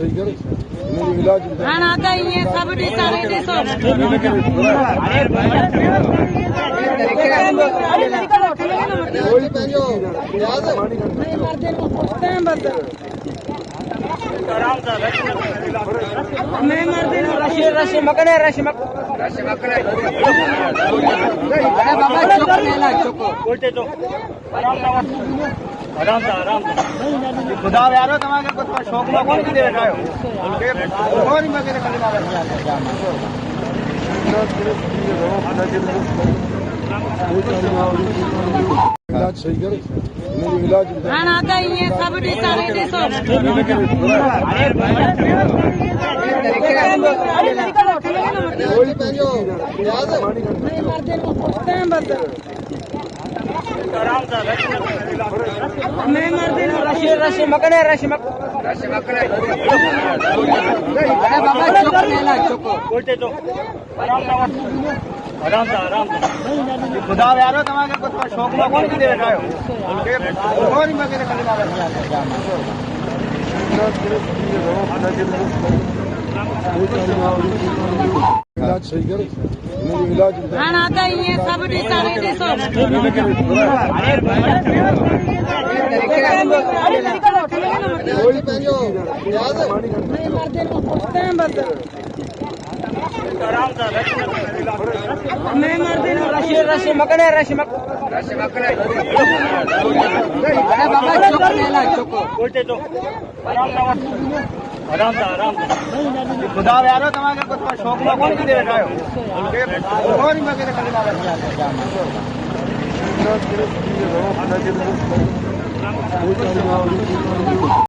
सही कर इलाज खाना आता ही है सब सारे डिशो मैं मर्दी रशी मकने अरे बाबा चुप लेला चुप उल्टे तो आराम से खुदा यारो तमाके कुछ शौक में कौन दे रखा है और ही मगे कर इलाज सही कर इलाज खाना आता ही है सब सारे डिशो मैं मर्दी रशी मकने अरे बाबा चुप लेला चुप उल्टे तो आराम से खुदा यारो तमाके कुछ शौक में कौन दे रखा है और ही मगे कर इलाज सही कर इलाज खाना आता ही है सब सारे डिशो मैं मर्दी रशी मकने अरे बाबा चुप लेला चुप उल्टे तो आराम से खुदा यारो तमाके कुछ शौक में कौन दे रखा है और ही मगे कर